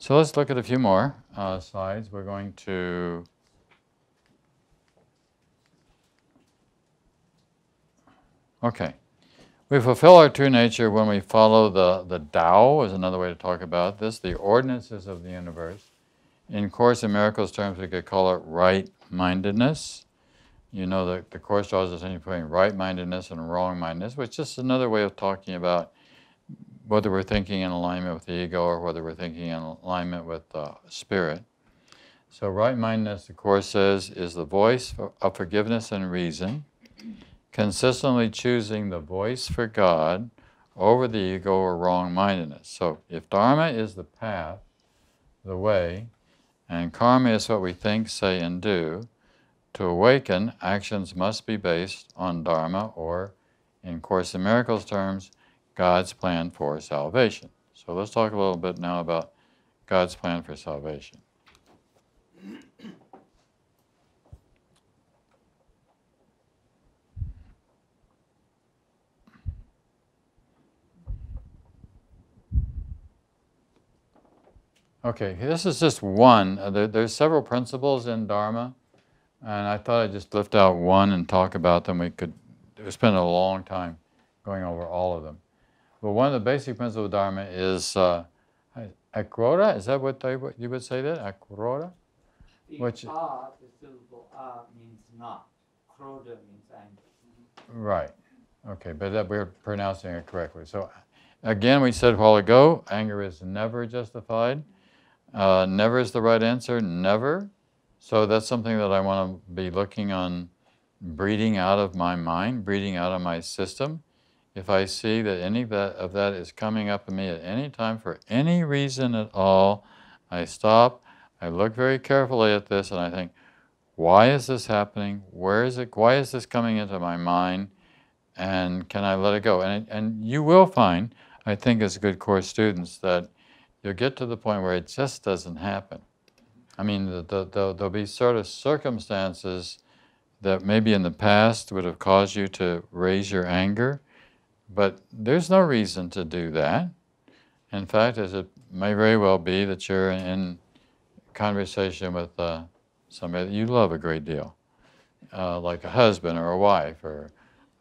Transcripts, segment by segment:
So let's look at a few more slides. We're going to we fulfill our true nature when we follow the Tao, is another way to talk about this, the ordinances of the universe. In Course in Miracles terms, we could call it right-mindedness. You know that the Course draws us in between right-mindedness and wrong-mindedness, which is another way of talking about whether we're thinking in alignment with the ego or whether we're thinking in alignment with spirit. So right-mindedness, the Course says, is the voice of forgiveness and reason, consistently choosing the voice for God over the ego or wrong-mindedness. So if Dharma is the path, the way, and karma is what we think, say, and do, to awaken, actions must be based on Dharma, or in Course in Miracles terms, God's plan for salvation. So let's talk a little bit now about God's plan for salvation. Okay, this is just one. There's several principles in Dharma, and I thought I'd just lift out one and talk about them. We could spend a long time going over all of them. But one of the basic principles of Dharma is akrota. Is that what you would say that? Akrota? Which the syllable means not. Kroda means anger. Right. Okay, but that we're pronouncing it correctly. So again, we said a while ago, anger is never justified. Never is the right answer, never. So that's something that I want to be looking on, breeding out of my mind, breeding out of my system. If I see that any of that is coming up in me at any time for any reason at all, I stop, I look very carefully at this, and I think, why is this happening? Where is it? Why is this coming into my mind? And can I let it go? And you will find, I think as good Course students, that you'll get to the point where it just doesn't happen. I mean, there'll be sort of circumstances that maybe in the past would have caused you to raise your anger, but there's no reason to do that. In fact, as it may very well be that you're in conversation with somebody that you love a great deal, like a husband or a wife or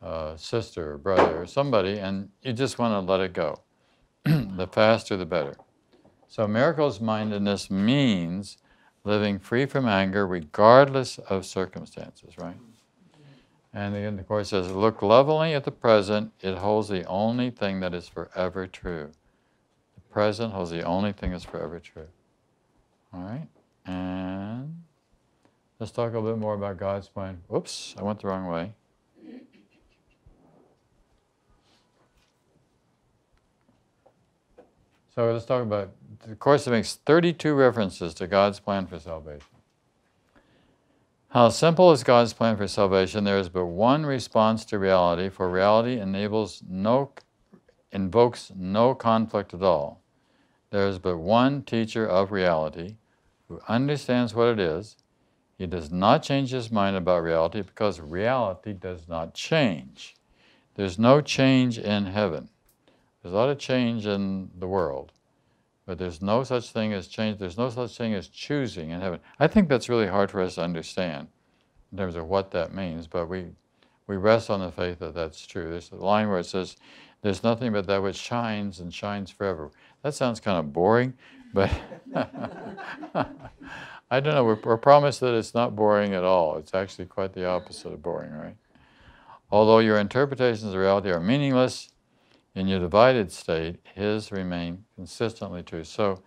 a sister or brother or somebody, and you just want to let it go. The faster the better. So miracles-mindedness means living free from anger regardless of circumstances, right? And again, the Course says, look lovingly at the present, it holds the only thing that is forever true. The present holds the only thing that's forever true. All right? And let's talk a little bit more about God's plan. Whoops, I went the wrong way. So let's talk about, the Course makes 32 references to God's plan for salvation. How simple is God's plan for salvation? There is but one response to reality, for reality invokes no conflict at all. There is but one teacher of reality who understands what it is. He does not change his mind about reality because reality does not change. There's no change in heaven. There's a lot of change in the world, but there's no such thing as change. There's no such thing as choosing in heaven. I think that's really hard for us to understand in terms of what that means, but we rest on the faith that that's true. There's a line where it says, there's nothing but that which shines and shines forever. That sounds kind of boring, but I don't know. We're promised that it's not boring at all. It's actually quite the opposite of boring, right? Although your interpretations of reality are meaningless, in your divided state, his remain consistently true. So,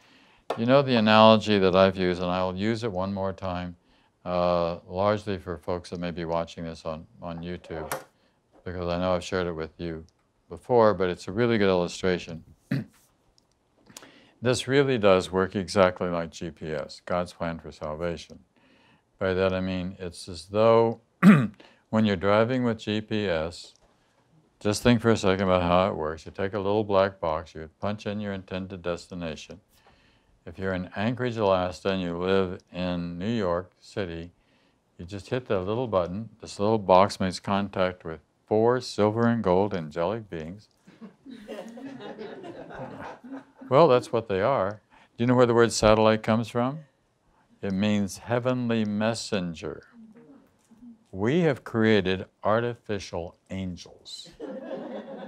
you know the analogy that I've used, and I'll use it one more time, largely for folks that may be watching this on YouTube, because I know I've shared it with you before, but it's a really good illustration. this really does work exactly like GPS, God's plan for salvation. By that I mean it's as though when you're driving with GPS, just think for a second about how it works. You take a little black box, you punch in your intended destination. If you're in Anchorage, Alaska, and you live in New York City, you just hit that little button. This little box makes contact with 4 silver and gold angelic beings. Well, that's what they are. Do you know where the word satellite comes from? It means heavenly messenger. We have created artificial angels.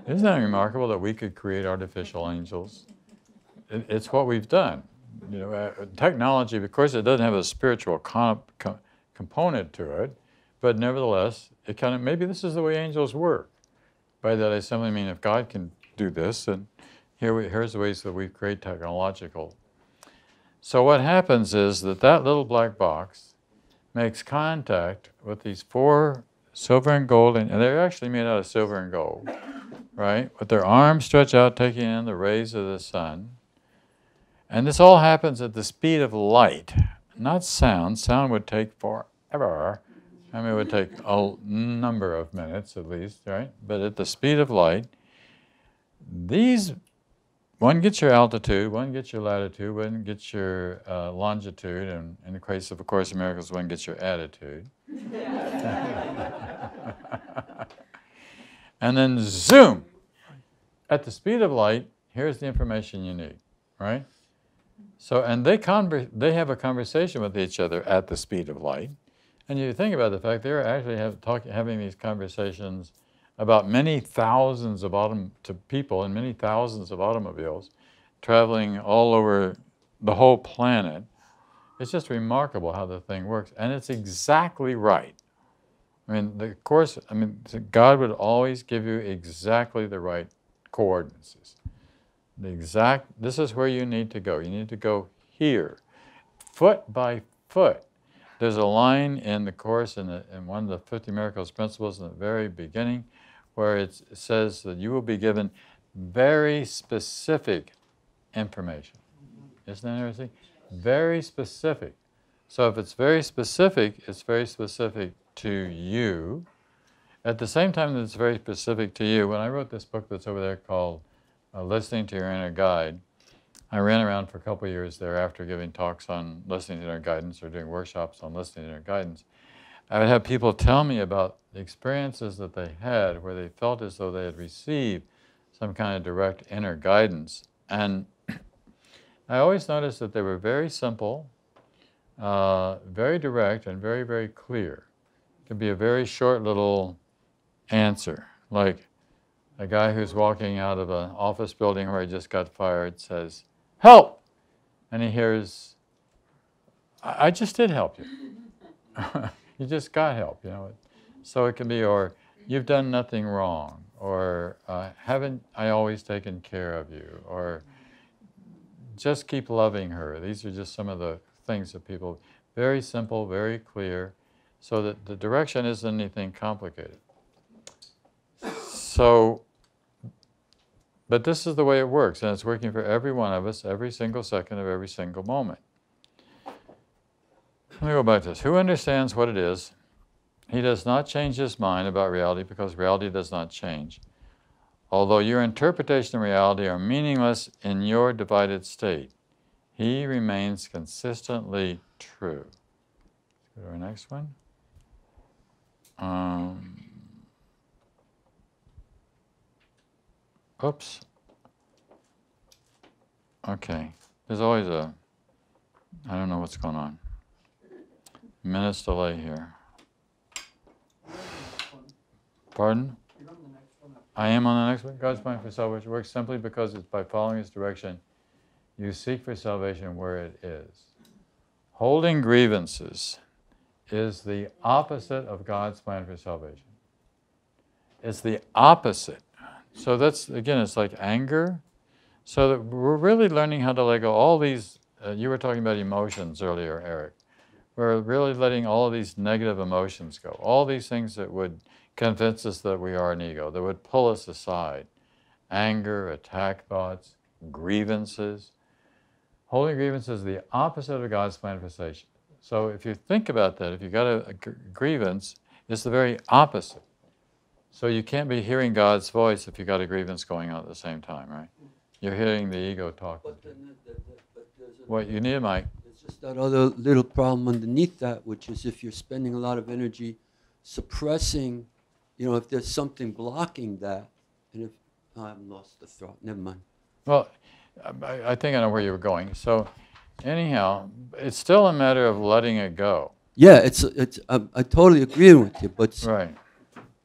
Isn't that remarkable that we could create artificial angels? It's what we've done. You know, technology, of course, it doesn't have a spiritual component to it, but nevertheless, it kind of, maybe this is the way angels work. By that I simply mean if God can do this, and here's the ways that we create technological. So what happens is that little black box makes contact with these 4 silver and gold, and they're actually made out of silver and gold, right? With their arms stretched out, taking in the rays of the sun. And this all happens at the speed of light, not sound. Sound would take forever. I mean, it would take a number of minutes at least, right? But at the speed of light, one gets your altitude, one gets your latitude, one gets your longitude, and in the case of A Course in Miracles, one gets your attitude. And then zoom! At the speed of light, here's the information you need, right? So, and they have a conversation with each other at the speed of light. And you think about the fact they're actually having these conversations about many thousands of people in many thousands of automobiles traveling all over the whole planet. It's just remarkable how the thing works. And it's exactly right. I mean, God would always give you exactly the right coordinates. This is where you need to go. You need to go here, foot by foot. There's a line in the Course, in one of the 50 Miracles Principles in the very beginning, where it says that you will be given very specific information. Isn't that interesting? Very specific. So if it's very specific to you. At the same time that it's very specific to you, when I wrote this book that's over there called Listening to Your Inner Guide, I ran around for a couple of years thereafter giving talks on listening to inner guidance or doing workshops on listening to inner guidance. I would have people tell me about the experiences that they had where they felt as though they had received some kind of direct inner guidance. And I always noticed that they were very simple, very direct, and very, very clear. It could be a very short little answer, like a guy who's walking out of an office building where he just got fired says, "Help!" And he hears, I just did help you. You just got help, you know. So it can be, or you've done nothing wrong, or haven't I always taken care of you, or just keep loving her. These are just some of the things that people, very simple, very clear, so that the direction isn't anything complicated. So, but this is the way it works, and it's working for every one of us, every single second of every single moment. Let me go back to this. Who understands what it is? He does not change his mind about reality because reality does not change. Although your interpretation of reality are meaningless in your divided state, he remains consistently true. Let's go to our next one. Oops. Okay. There's always I don't know what's going on. Minutes delay here. Pardon? I am on the next one. God's plan for salvation works simply because it's by following His direction. You seek for salvation where it is. Holding grievances is the opposite of God's plan for salvation. It's the opposite. So that's, again, it's like anger. So that we're really learning how to let go all these, you were talking about emotions earlier, Eric. We're really letting all of these negative emotions go. All these things that would convince us that we are an ego, that would pull us aside. Anger, attack thoughts, grievances. Holding grievance is the opposite of God's manifestation. So if you think about that, if you got a grievance, it's the very opposite. So you can't be hearing God's voice if you got a grievance going on at the same time, right? You're hearing the ego talking. What you need a mic. There's just that other little problem underneath that, which is if you're spending a lot of energy suppressing, if there's something blocking that, and if I've lost the thought, never mind. Well, I think I know where you were going. So anyhow, it's still a matter of letting it go. Yeah, I totally agree with you, but Right.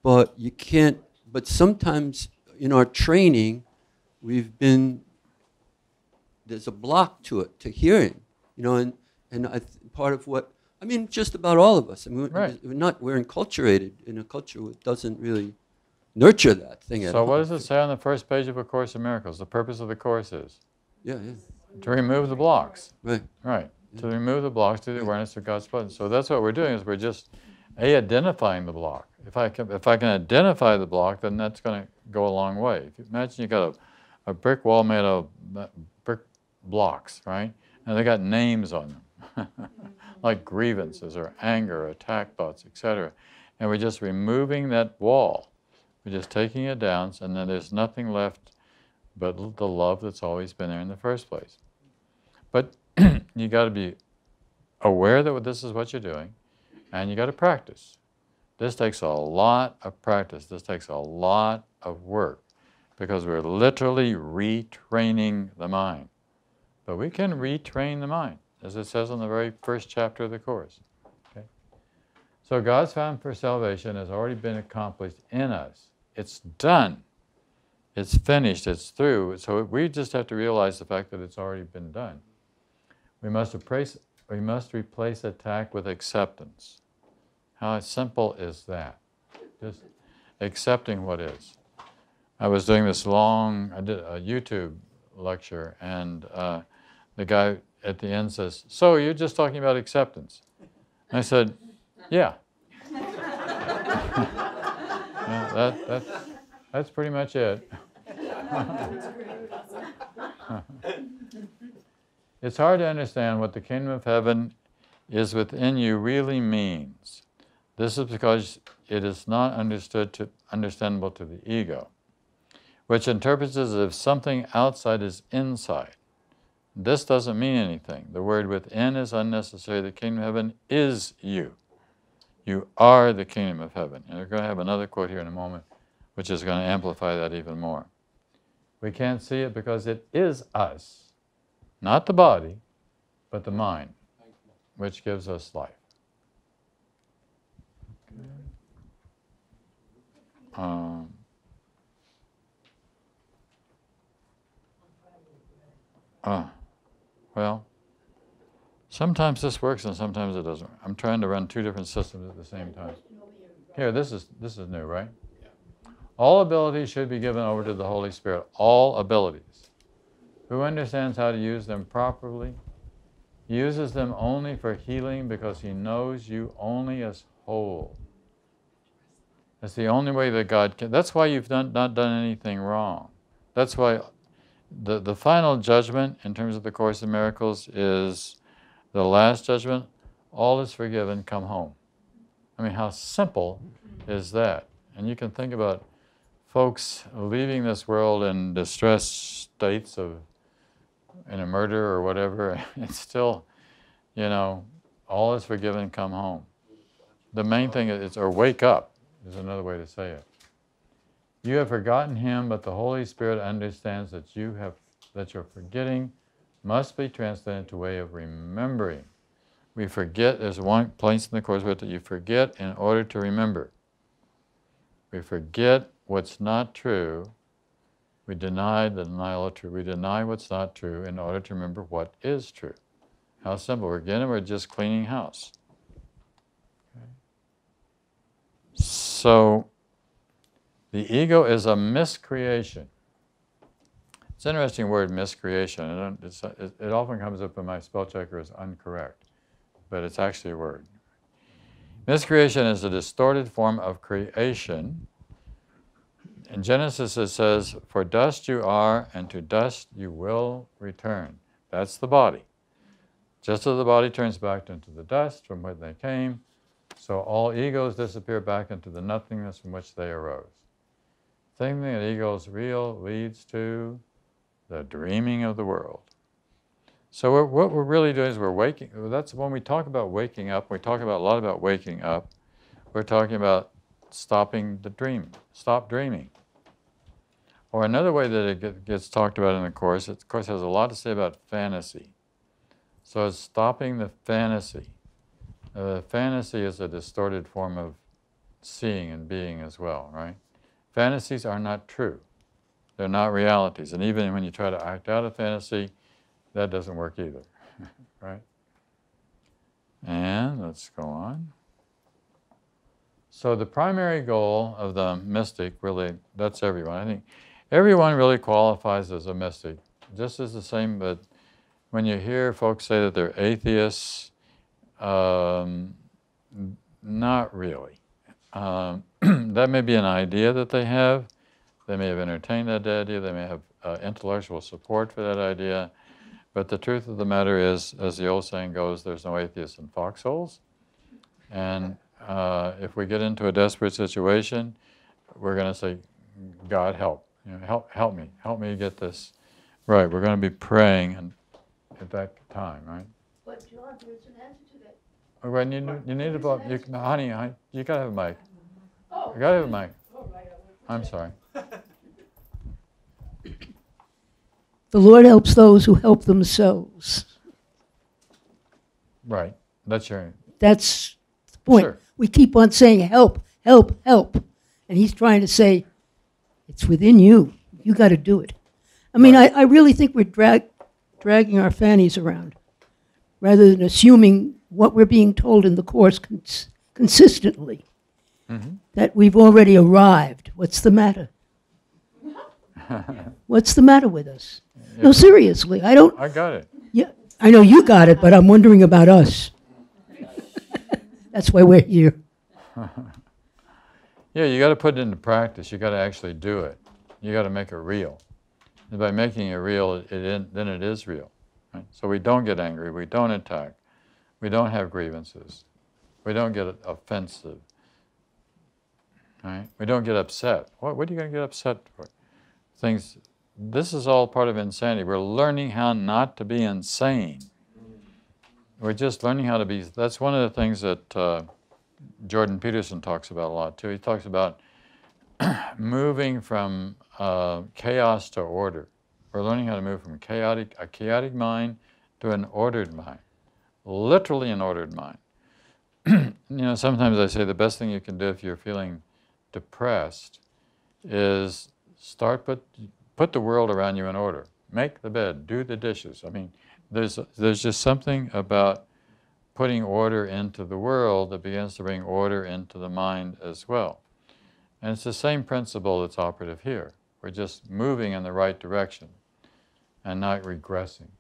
But you can't. But sometimes in our training, there's a block to it, to hearing, and part of what just about all of us. Right. We're enculturated in a culture that doesn't really nurture that thing at all. So what does it say on the first page of A Course in Miracles? The purpose of the Course is? Yeah. To remove the blocks. Right. Right. To remove the blocks through the awareness of God's presence. So that's what we're doing, is we're just identifying the block. If I can identify the block, then that's going to go a long way. If you imagine you got a brick wall made of brick blocks, right? And they got names on them, like grievances or anger, or attack thoughts, etc. And we're just removing that wall. We're just taking it down, and then there's nothing left but the love that's always been there in the first place. But you got to be aware that this is what you're doing, and you got to practice. This takes a lot of practice. This takes a lot of work, because we're literally retraining the mind. But we can retrain the mind, as it says in the very first chapter of the Course. Okay? So God's plan for salvation has already been accomplished in us. It's done. It's finished. It's through. So we just have to realize the fact that it's already been done. We must replace attack with acceptance. How simple is that? Just accepting what is. I was doing this I did a YouTube lecture, and the guy at the end says, "So you're just talking about acceptance?" I said, "Yeah." Yeah, that's pretty much it. It's hard to understand what the kingdom of heaven is within you really means. This is because it is not understandable to the ego, which interprets it as if something outside is inside. This doesn't mean anything. The word within is unnecessary. The kingdom of heaven is you. You are the kingdom of heaven. And we're going to have another quote here in a moment, which is going to amplify that even more. We can't see it because it is us, not the body, but the mind, which gives us life. Well, sometimes this works and sometimes it doesn't. I'm trying to run two different systems at the same time. Here, this is new, right? All abilities should be given over to the Holy Spirit. All abilities. Who understands how to use them properly? He uses them only for healing because he knows you only as whole. That's the only way that God can. That's why you've not done anything wrong. That's why the final judgment in terms of the Course in Miracles is the last judgment. All is forgiven, come home. I mean, how simple is that? And you can think about folks leaving this world in distressed states in a murder or whatever. It's still, all is forgiven, come home. The main thing is, or wake up, is another way to say it. You have forgotten him, but the Holy Spirit understands that your forgetting must be translated into a way of remembering. We forget, there's one place in the Course that you forget in order to remember. We forget what's not true. We deny the denial of truth. We deny what's not true in order to remember what is true. How simple. We're just cleaning house. Okay. So, the ego is a miscreation. It's an interesting word, miscreation. It often comes up in my spell checker as incorrect, but it's actually a word. Miscreation is a distorted form of creation. In Genesis it says, "For dust you are, and to dust you will return." That's the body. Just as the body turns back into the dust from where they came, so all egos disappear back into the nothingness from which they arose. Thinking that ego is real leads to the dreaming of the world. So what we're really doing is we're waking. That's when we talk about waking up. We talk about a lot about waking up. We're talking about stopping the dream. Stop dreaming. Or another way that it gets talked about in the Course, it, of course, has a lot to say about fantasy. So it's stopping the fantasy. Fantasy is a distorted form of seeing and being as well, right? Fantasies are not true. They're not realities. And even when you try to act out a fantasy, that doesn't work either, right? And let's go on. So the primary goal of the mystic, really, that's everyone. I think everyone really qualifies as a mystic. Just as the same, but when you hear folks say that they're atheists, not really. That may be an idea that they have. They may have entertained that idea. They may have intellectual support for that idea. But the truth of the matter is, as the old saying goes, there's no atheists in foxholes. And if we get into a desperate situation, we're going to say, God, help. You know, help me get this right. We're going to be praying at that time, right? But John, there's an answer to that. Oh, right, you need a honey, you got to have a mic. Oh, You got to have a mic. oh, right, I'm sorry. The Lord helps those who help themselves. Right. That's your... That's the point. Sure. We keep on saying help, help, help. And he's trying to say, it's within you. You got to do it. I mean, Right. I really think we're dragging our fannies around rather than assuming what we're being told in the Course consistently, that we've already arrived. What's the matter? What's the matter with us? No, seriously, I don't... I got it. Yeah, I know you got it, but I'm wondering about us. That's why we're here. Yeah, you got to put it into practice. You got to actually do it. You got to make it real. And by making it real, then it is real. Right? So we don't get angry. We don't attack. We don't have grievances. We don't get offensive. Right? We don't get upset. What are you going to get upset for? Things. This is all part of insanity. We're learning how not to be insane. We're just learning how to be. That's one of the things that Jordan Peterson talks about a lot too. He talks about moving from chaos to order. We're learning how to move from a chaotic mind to an ordered mind, literally an ordered mind. You know, sometimes I say the best thing you can do if you're feeling depressed is put the world around you in order. Make the bed, do the dishes. I mean, there's just something about putting order into the world that begins to bring order into the mind as well. And it's the same principle that's operative here. We're just moving in the right direction and not regressing.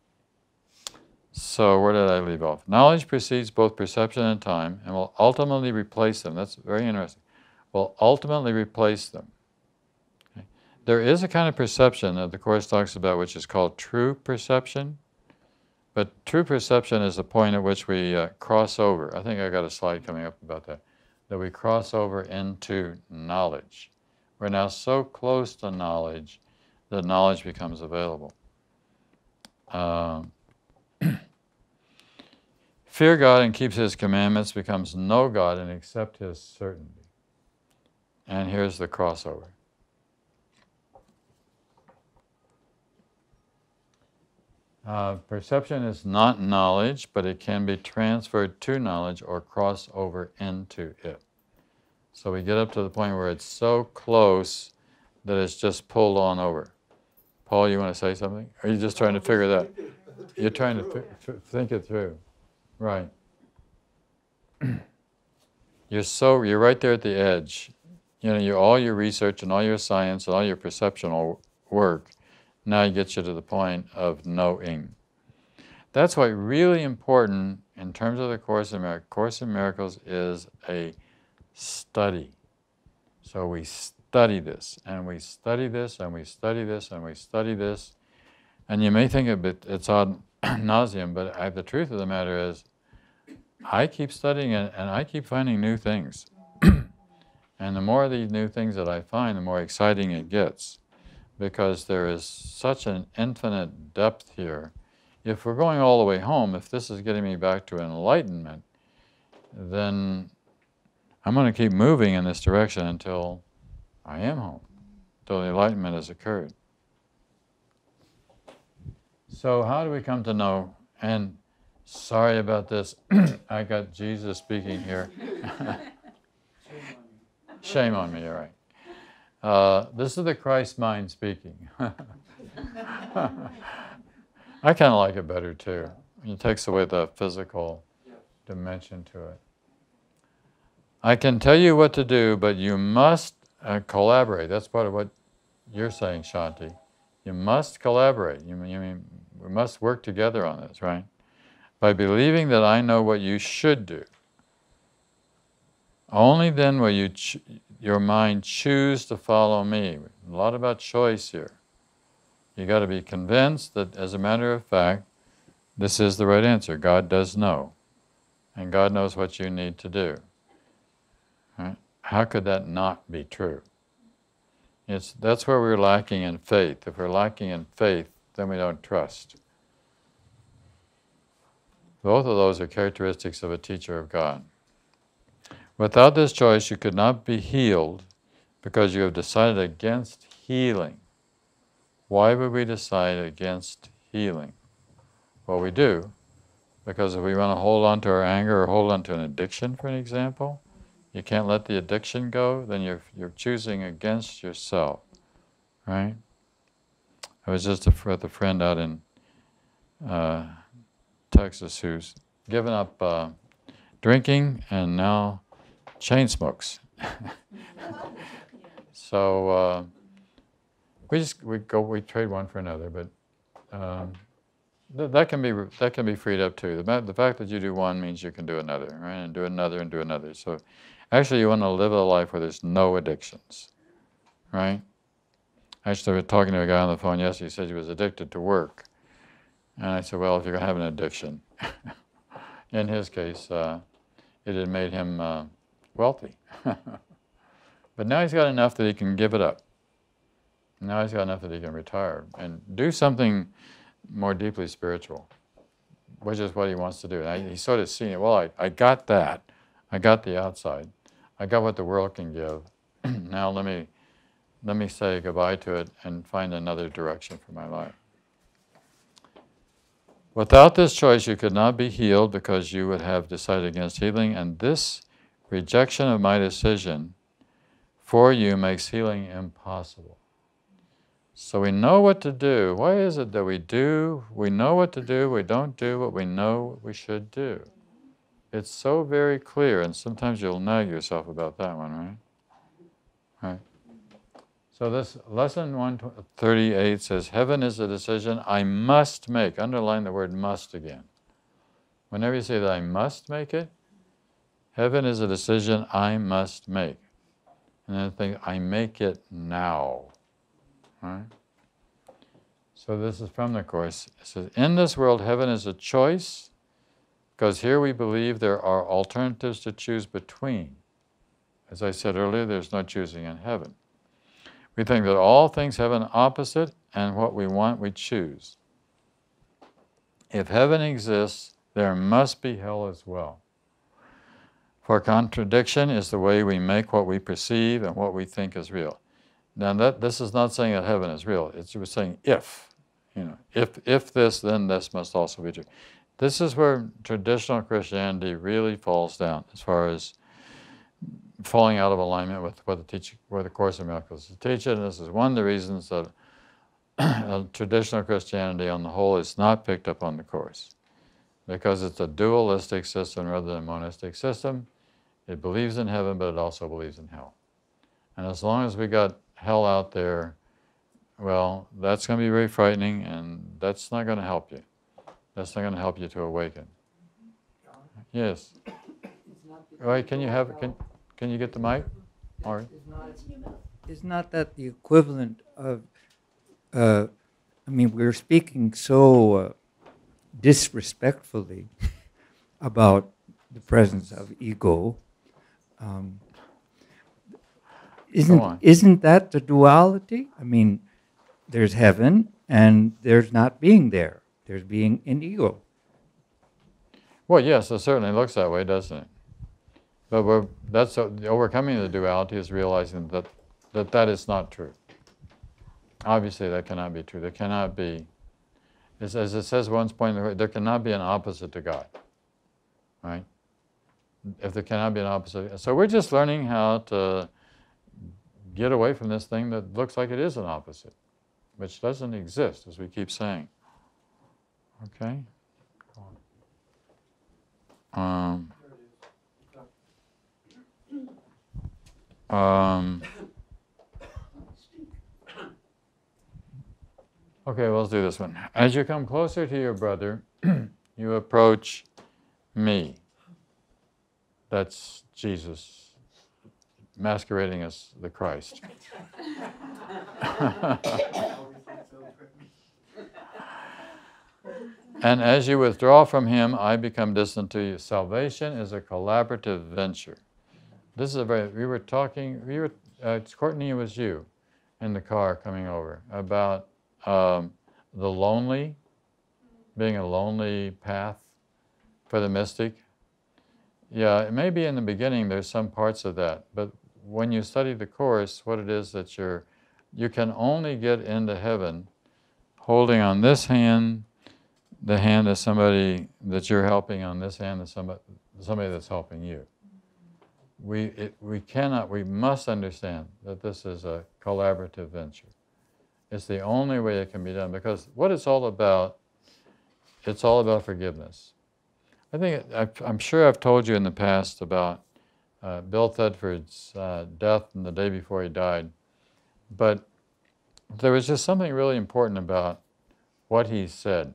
So where did I leave off? Knowledge precedes both perception and time and will ultimately replace them. That's very interesting. Will ultimately replace them. Okay. There is a kind of perception that the Course talks about which is called true perception. But true perception is the point at which we cross over. I think I got a slide coming up about that. That we cross over into knowledge. We're now so close to knowledge that knowledge becomes available. Fear God and keeps His commandments becomes know God and accept His certainty. And here's the crossover. Perception is not knowledge, but it can be transferred to knowledge or cross over into it. So we get up to the point where it's so close that it's just pulled on over. Paul, you want to say something? Or are you just trying to figure that? You're trying to think it through. Right. You're right there at the edge. You know, all your research and all your science and all your perceptual work now gets you to the point of knowing. That's why really important in terms of the Course in Miracles. Course in Miracles is a study. So we study this, and we study this, and we study this, and we study this. And you may think it's odd, nauseum, but the truth of the matter is, I keep studying it and I keep finding new things. And the more of these new things that I find, the more exciting it gets, because there is such an infinite depth here. If we're going all the way home, if this is getting me back to enlightenment, then I'm going to keep moving in this direction until I am home, until the enlightenment has occurred. So how do we come to know? And sorry about this, I got Jesus speaking here. Shame on me, all right. This is the Christ mind speaking. I kind of like it better too. It takes away the physical dimension to it. I can tell you what to do, but you must collaborate. That's part of what you're saying, Shanti. You must collaborate. You mean we must work together on this, right? By believing that I know what you should do. Only then will your mind choose to follow me. A lot about choice here. You got to be convinced that, as a matter of fact, this is the right answer. God does know, and God knows what you need to do. Right? How could that not be true? That's where we're lacking in faith. If we're lacking in faith, then we don't trust. Both of those are characteristics of a teacher of God. Without this choice, you could not be healed because you have decided against healing. Why would we decide against healing? Well, we do, because if we want to hold on to our anger or hold on to an addiction, for an example, you can't let the addiction go, then you're choosing against yourself, right? I was just with a friend out in Texas who's given up drinking and now chain smokes. So we trade one for another, but that can be freed up too. The fact that you do one means you can do another, right? And do another and do another. So actually you want to live a life where there's no addictions, right? Actually, I was talking to a guy on the phone yesterday. He said he was addicted to work. And I said, well, if you're going to have an addiction, in his case, it had made him wealthy. But now he's got enough that he can give it up. Now he's got enough that he can retire and do something more deeply spiritual, which is what he wants to do. And he's sort of seeing it, well, I got that. I got the outside. I got what the world can give. Now let me say goodbye to it and find another direction for my life. Without this choice, you could not be healed because you would have decided against healing, and this rejection of my decision for you makes healing impossible. So we know what to do. Why is it that we know what to do, we don't do what we know we should do? It's so very clear, and sometimes you'll nag yourself about that one, right? Right. So this lesson 138 says, heaven is a decision I must make. Underline the word must again. Whenever you say that I must make it, heaven is a decision I must make. And then think, I make it now. Right? So this is from the Course. It says, in this world, heaven is a choice, because here we believe there are alternatives to choose between. As I said earlier, there's no choosing in heaven. We think that all things have an opposite, and what we want, we choose. If heaven exists, there must be hell as well. For contradiction is the way we make what we perceive and what we think is real. Now, this is not saying that heaven is real. It's saying if. If this, then this must also be true. This is where traditional Christianity really falls down, as far as falling out of alignment with what the Course in Miracles is teaching. And this is one of the reasons that traditional Christianity on the whole is not picked up on the Course, because it's a dualistic system rather than a monistic system. It believes in heaven, but it also believes in hell. And as long as we got hell out there, well, that's going to be very frightening, and that's not going to help you. That's not going to help you to awaken. Yes. All right, can you get the mic? All right. Is not that the equivalent of, we're speaking so disrespectfully about the presence of ego, um, on. isn't that the duality? I mean, there's heaven and there's not being there. There's being in ego. Well, yes, it certainly looks that way, doesn't it? But that's the overcoming the duality is realizing that is not true. Obviously, that cannot be true. There cannot be, as it says once point, there cannot be an opposite to God, right? If there cannot be an opposite, so we're just learning how to get away from this thing that looks like it is an opposite, which doesn't exist, as we keep saying. Okay. Okay, well, let's do this one. As you come closer to your brother, you approach me. That's Jesus masquerading as the Christ. And as you withdraw from him, I become distant to you. Salvation is a collaborative venture. This is we were talking, Courtney, it was you in the car coming over, about the lonely, being a lonely path for the mystic. Yeah, maybe in the beginning there's some parts of that, but when you study the Course, what it is that you can only get into heaven holding on this hand, the hand of somebody that you're helping, on this hand of somebody that's helping you. We must understand that this is a collaborative venture. It's the only way it can be done, because what it's all about forgiveness. I think, I'm sure I've told you in the past about Bill Thetford's death and the day before he died, but there was just something really important about what he said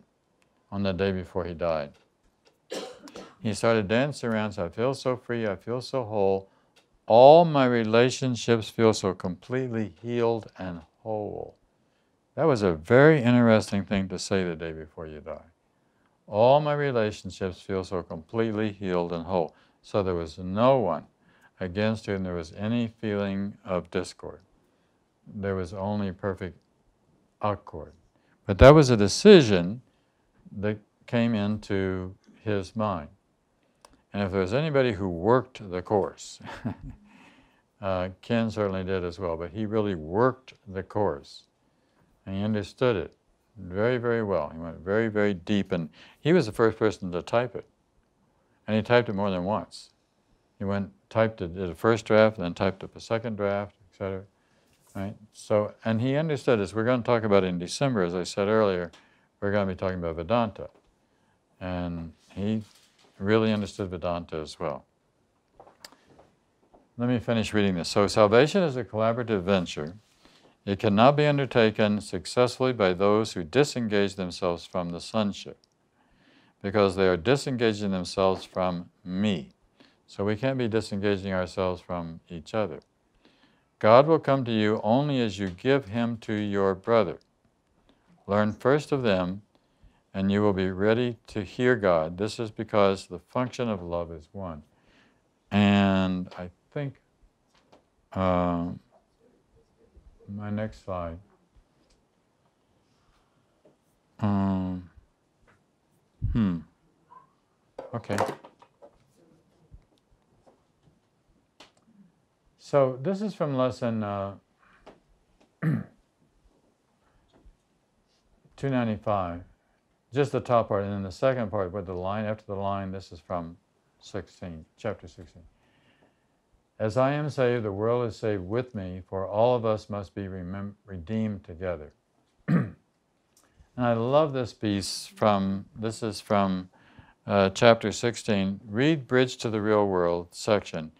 on the day before he died. He started dancing around, so I feel so free, I feel so whole. All my relationships feel so completely healed and whole. That was a very interesting thing to say the day before you die. All my relationships feel so completely healed and whole. So there was no one against whom there was any feeling of discord. There was only perfect accord. But that was a decision that came into his mind. And if there was anybody who worked the Course, Ken certainly did as well, but he really worked the Course. And he understood it very, very well. He went very, very deep, and he was the first person to type it. And he typed it more than once. He typed it, did a first draft, and then typed up a second draft, etc. Right? So, and he understood this. We're going to talk about it in December, as I said earlier. We're going to be talking about Vedanta. And he really understood Vedanta as well. Let me finish reading this. So, salvation is a collaborative venture. It cannot be undertaken successfully by those who disengage themselves from the sonship, because they are disengaging themselves from me. So we can't be disengaging ourselves from each other. God will come to you only as you give him to your brother. Learn first of them, and you will be ready to hear God. This is because the function of love is one. And I think my next slide. Okay. So this is from lesson 295, just the top part, and then the second part with the line after the line. This is from 16, chapter 16. As I am saved, the world is saved with me, for all of us must be redeemed together. And I love this piece this is from chapter 16. Read Bridge to the Real World section.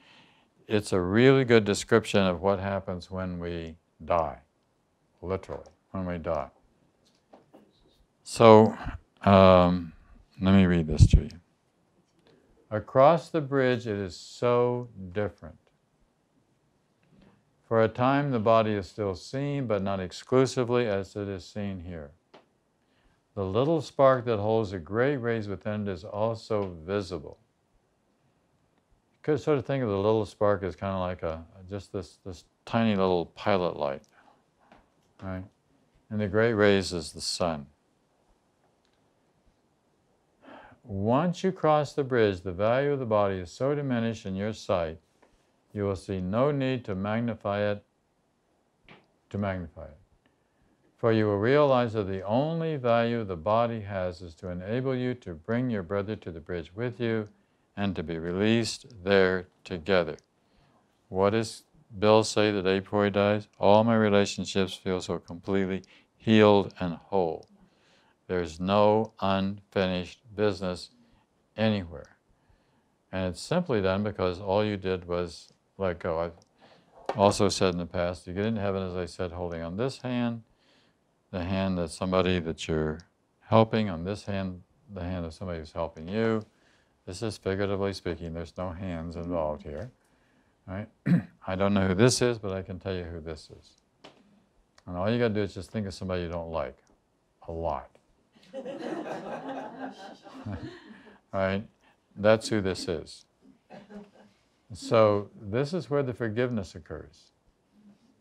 It's a really good description of what happens when we die, literally, when we die. So, let me read this to you. Across the bridge, it is so different. For a time, the body is still seen, but not exclusively as it is seen here. the little spark that holds the great rays within it is also visible. You could sort of think of the little spark as kind of like just this tiny little pilot light, right? And the great rays is the sun. Once you cross the bridge, the value of the body is so diminished in your sight, you will see no need to magnify it. For you will realize that the only value the body has is to enable you to bring your brother to the bridge with you and to be released there together. What does Bill say the day before he dies? All my relationships feel so completely healed and whole. There's no unfinished business anywhere. And it's simply done because all you did was let go. I've also said in the past, you get into heaven, as I said, holding on this hand, the hand that somebody that you're helping, on this hand, the hand of somebody who's helping you. This is figuratively speaking. There's no hands involved here. Right? I don't know who this is, but I can tell you who this is. And all you got to do is just think of somebody you don't like a lot. Right? That's who this is. So this is where the forgiveness occurs.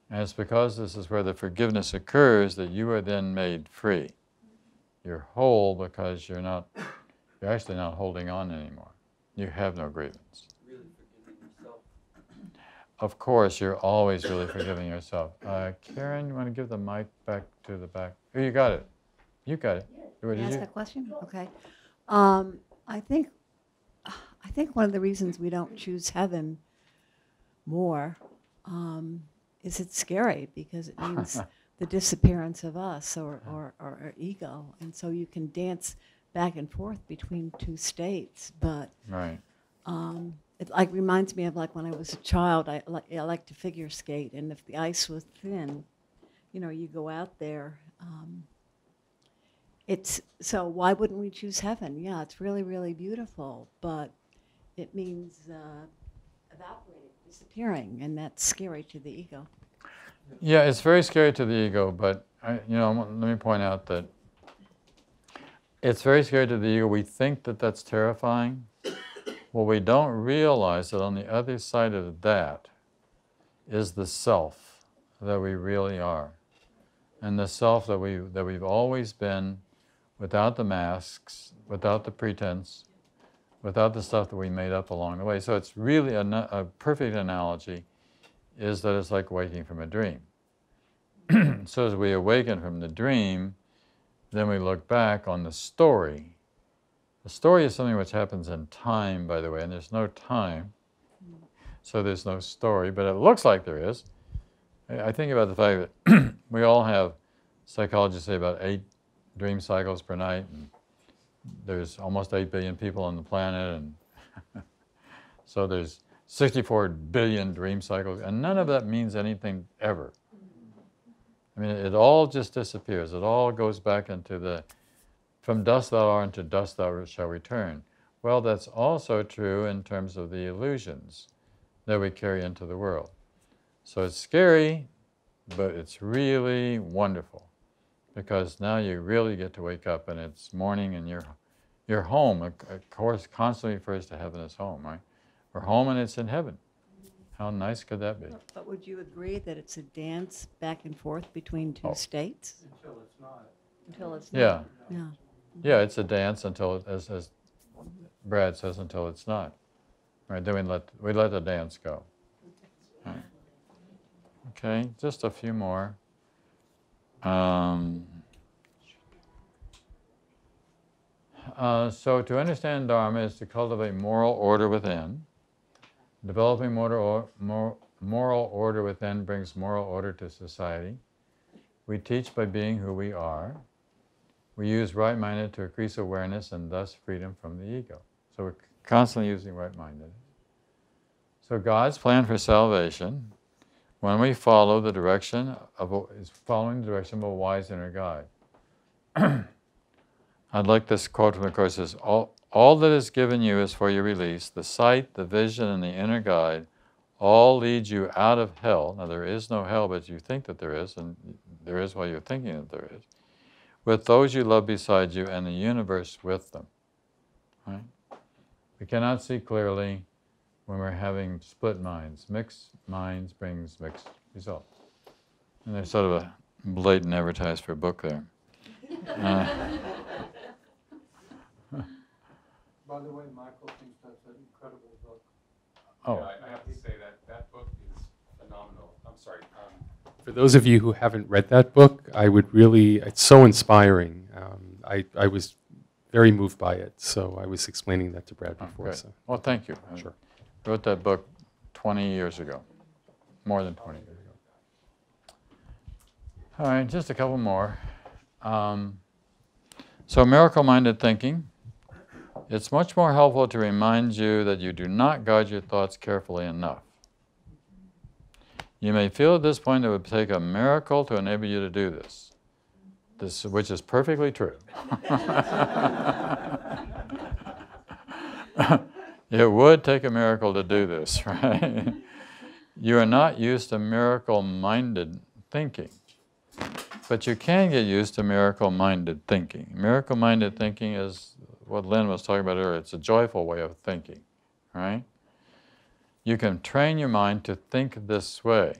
And it's because this is where the forgiveness occurs that you are then made free. You're whole because you're actually not holding on anymore. You have no grievance. Really forgiving yourself. Of course, you're always really forgiving yourself. Karen, you want to give the mic back to the back? Oh, you got it. You got it. Can I ask a question? Okay. I think one of the reasons we don't choose heaven more is it's scary because it means the disappearance of us or our ego, and so you can dance back and forth between two states. But right. It like reminds me of like when I was a child. I like to figure skate, and if the ice was thin, you go out there. So why wouldn't we choose heaven? Yeah, it's really, really beautiful, but it means evaporating, disappearing, and that's scary to the ego. Yeah, it's very scary to the ego, but let me point out that it's very scary to the ego. We think that that's terrifying. Well, we don't realize that on the other side of that is the self that we really are, and the self that we've always been, without the masks, without the pretense, without the stuff that we made up along the way. So it's really a perfect analogy is that it's like waking from a dream. So as we awaken from the dream, then we look back on the story. The story is something which happens in time, by the way, and there's no time, so there's no story, but it looks like there is. I think about the fact that we all have, psychologists say, about 8 dream cycles per night, and there's almost 8 billion people on the planet, and so there's 64 billion dream cycles, and none of that means anything ever. I mean, it all just disappears. It all goes back into from dust thou art, into dust thou shall return. Well, that's also true in terms of the illusions that we carry into the world. So it's scary, but it's really wonderful, because now you really get to wake up and it's morning and you're home. Of course, constantly refers to heaven as home, right? We're home and it's in heaven. How nice could that be? But would you agree that it's a dance back and forth between two states? Until it's not. Until it's Yeah. not. Yeah. Yeah, it's a dance until, as Brad says, until it's not. Right, then we let the dance go. Right. Okay, just a few more. So to understand Dharma is to cultivate moral order within. Developing moral order within brings moral order to society. We teach by being who we are. We use right-minded to increase awareness and thus freedom from the ego. So we're constantly using right-minded. So God's plan for salvation, when we follow the direction is following the direction of a wise inner guide. I'd like this quote from the Course: says, all that is given you is for your release. The sight, the vision, and the inner guide all lead you out of hell. Now there is no hell, but you think that there is, and there is while you're thinking that there is. with those you love beside you and the universe with them. Right? We cannot see clearly when we're having split minds. Mixed minds brings mixed results. And there's sort of a blatant advertise for a book there. By the way, Michael thinks that's an incredible book. Oh, Yeah, I have to say that book is phenomenal. I'm sorry. For those of you who haven't read that book, I would really, it's so inspiring. I was very moved by it, so I was explaining that to Brad before. good. So. Well, thank you. Sure. I wrote that book 20 years ago, more than 20 years ago. All right, just a couple more. So miracle-minded thinking. It's much more helpful to remind you that you do not guide your thoughts carefully enough. You may feel at this point it would take a miracle to enable you to do this, which is perfectly true. It would take a miracle to do this, right? You are not used to miracle-minded thinking, but you can get used to miracle-minded thinking. Miracle-minded thinking is what Lynn was talking about earlier. It's a joyful way of thinking, right? You can train your mind to think this way.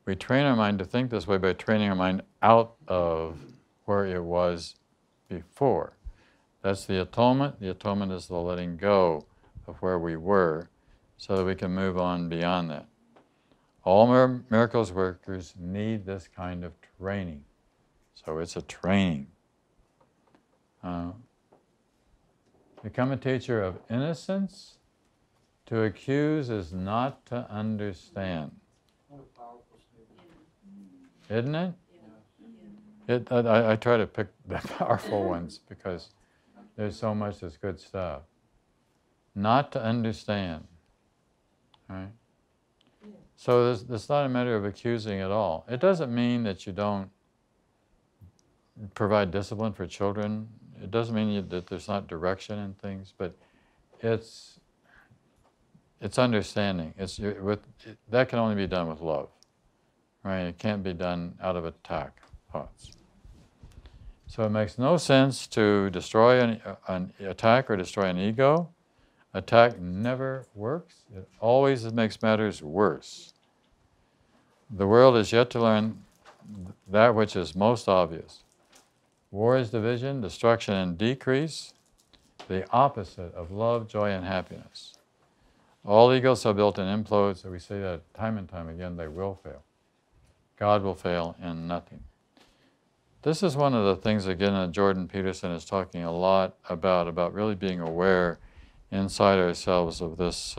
We train our mind to think this way by training our mind out of where it was before. That's the atonement. The atonement is the letting go of where we were so that we can move on beyond that. All miracles workers need this kind of training. So it's a training. Become a teacher of innocence. To accuse is not to understand. What a powerful statement. Isn't it? I try to pick the powerful ones because there's so much that's good stuff. Not to understand. Right? So it's not a matter of accusing at all. It doesn't mean that you don't provide discipline for children. It doesn't mean that there's not direction in things, but it's understanding. That can only be done with love, right? It can't be done out of attack thoughts. So it makes no sense to destroy an attack or destroy an ego. Attack never works. It always makes matters worse. The world is yet to learn that which is most obvious. War is division, destruction, and decrease, the opposite of love, joy, and happiness. All egos are built and implode, so we say that time and time again, they will fail. God will fail in nothing. This is one of the things, again, that Jordan Peterson is talking a lot about really being aware inside ourselves of this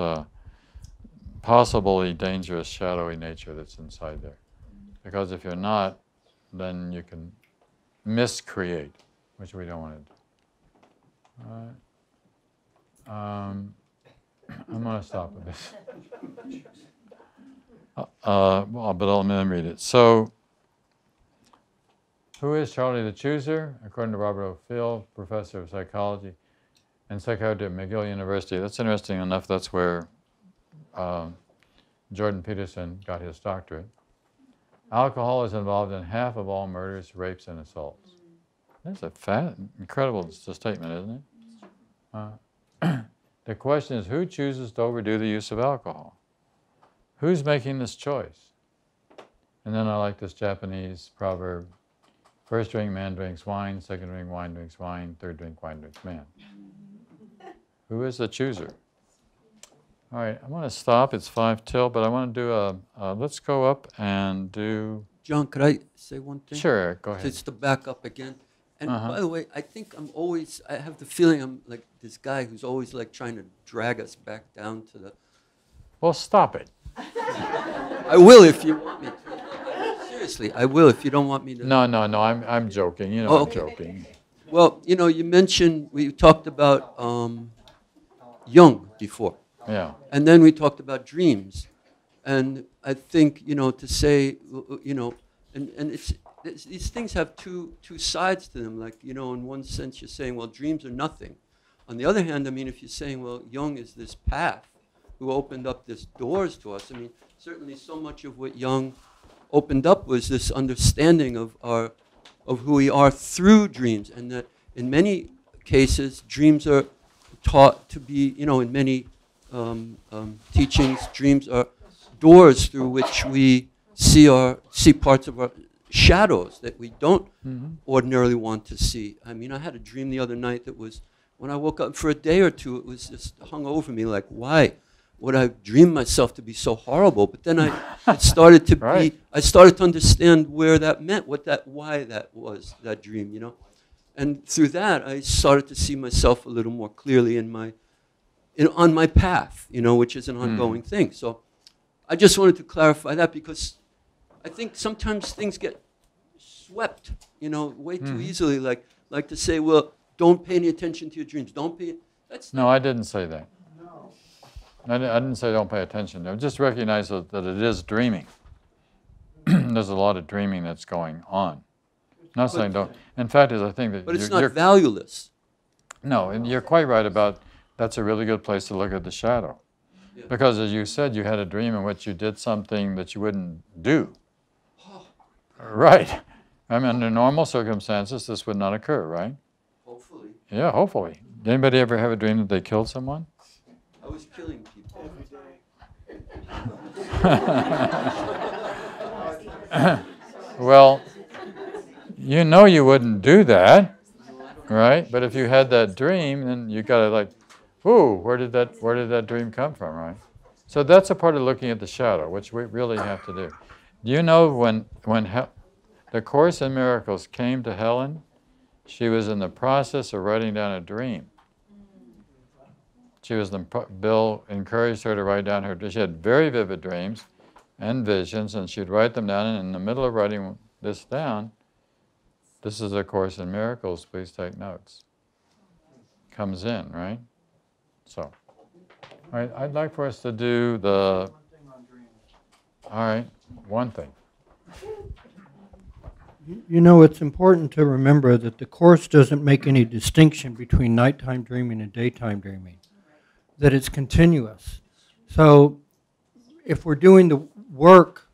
possibly dangerous, shadowy nature that's inside there. Because if you're not, then you can miscreate, which we don't want to do. All right. I'm going to stop with this. But let me read it. So, who is Charlie the Chooser? According to Robert O'Field, professor of psychology and psychiatry at McGill University. That's interesting enough. That's where Jordan Peterson got his doctorate. Alcohol is involved in half of all murders, rapes, and assaults. That's a incredible statement, isn't it? The question is, who chooses to overdo the use of alcohol? Who's making this choice? And then I like this Japanese proverb, first drink, man drinks wine, second drink, wine drinks wine, third drink, wine drinks man. Who is the chooser? All right, I'm going to stop. It's 5 till, but I want to do let's go up and do... John, could I say one thing? Sure, go ahead. Just to back up again. And by the way, I think I have the feeling I'm like this guy who's always like trying to drag us back down to the... Well, stop it. I will if you want me to. Seriously, I will if you don't want me to. No, I'm joking. You know, Oh, I'm okay. joking. Well, you mentioned, we talked about Jung before. Yeah. And then we talked about dreams. And I think, to say, and these things have two sides to them. Like, in one sense, you're saying, well, dreams are nothing. On the other hand, I mean, if you're saying, well, Jung is this path who opened up these doors to us, I mean, certainly so much of what Jung opened up was this understanding of our of who we are through dreams, and that in many cases, dreams are taught to be, in many teachings, dreams are doors through which we see parts of our shadows that we don't ordinarily want to see. I mean, I had a dream the other night that was, when I woke up for a day or two, it was just hung over me like, why would I dream myself to be so horrible? But then it started to Right. I started to understand where that meant, why that was, that dream, And through that, I started to see myself a little more clearly on my path, which is an ongoing thing. So I just wanted to clarify that, because I think sometimes things get swept, way too easily. Like to say, well, don't pay any attention to your dreams. Don't pay. No, I didn't say that. I didn't say don't pay attention. I just recognize that it is dreaming. There's a lot of dreaming that's going on. Not saying don't. In fact, I think that But it's not valueless. No, and you're quite right about that's a really good place to look at the shadow. Yeah. Because as you said, you had a dream in which you did something that you wouldn't do. Right. I mean, under normal circumstances, this would not occur, right? Hopefully. Yeah, hopefully. Did anybody ever have a dream that they killed someone? I was killing people. Well, you wouldn't do that, right? But if you had that dream, then you got to like, ooh, where did that dream come from, right? So that's a part of looking at the shadow, which we really have to do. Do you know when the Course in Miracles came to Helen, she was in the process of writing down a dream. Bill encouraged her to write down she had very vivid dreams and visions, and she'd write them down, and in the middle of writing this down, this is a Course in Miracles, please take notes. Comes in, right? So, all right, I'd like for us to do the, all right, one thing. It's important to remember that the Course doesn't make any distinction between nighttime dreaming and daytime dreaming, that it's continuous. So if we're doing the work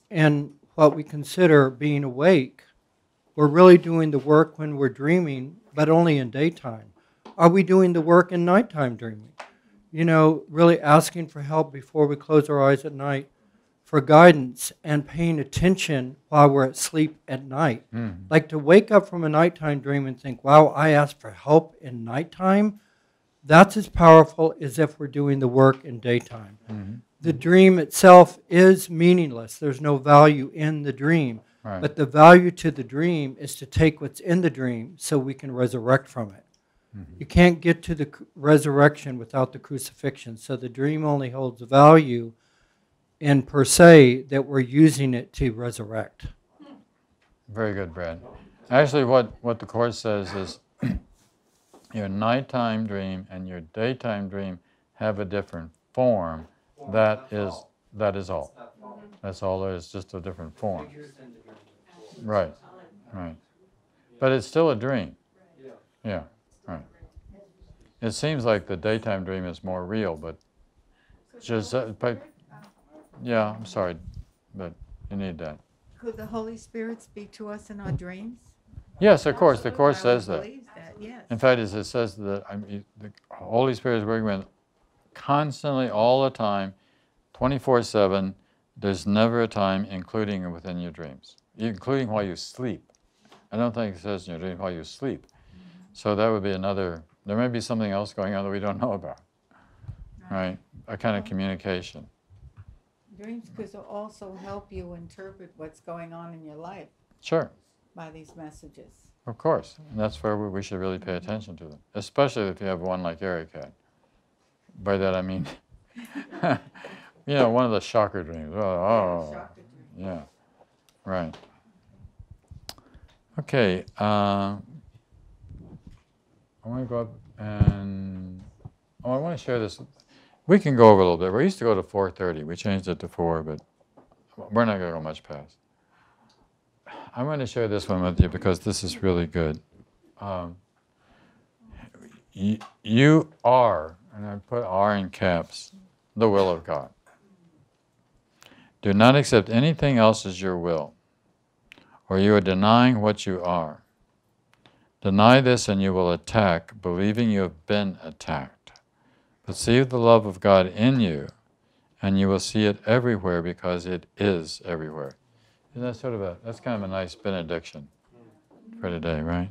in what we consider being awake, we're really doing the work when we're dreaming, but only in daytime. Are we doing the work in nighttime dreaming? Really asking for help before we close our eyes at night, for guidance, and paying attention while we're asleep at night. Like to wake up from a nighttime dream and think, wow, I asked for help in nighttime, that's as powerful as if we're doing the work in daytime. The dream itself is meaningless. There's no value in the dream. Right. But the value to the dream is to take what's in the dream so we can resurrect from it. You can't get to the resurrection without the crucifixion. So the dream only holds value in per se that we're using it to resurrect. Very good, Brad. Actually, what the Course says is your nighttime dream and your daytime dream have a different form. That is all. That's all there is, just a different form. Right, right. But it's still a dream. Yeah, right. It seems like the daytime dream is more real, but yeah, I'm sorry, but you need that. Could the Holy Spirit speak to us in our dreams? Yes, of course. The Course says that. Yes. In fact, it says that the Holy Spirit is working with constantly, all the time, 24/7. There's never a time, including within your dreams, including while you sleep. I don't think it says in your dream while you sleep. So that would be another. There may be something else going on that we don't know about, right? A kind of communication. Dreams could also help you interpret what's going on in your life Sure. by these messages. Of course, and that's where we should really pay attention to them, especially if you have one like Eric had. By that I mean, one of the shocker dreams. Yeah, right. Okay, I want to go up and, I want to share this. We can go over a little bit. We used to go to 4:30. We changed it to 4, but we're not going to go much past. I'm going to share this one with you because this is really good. You are, and I put R in caps, the will of God. Do not accept anything else as your will, or you are denying what you are. Deny this and you will attack, believing you have been attacked. But see the love of God in you, and you will see it everywhere because it is everywhere. Isn't that that's kind of a nice benediction for today, right?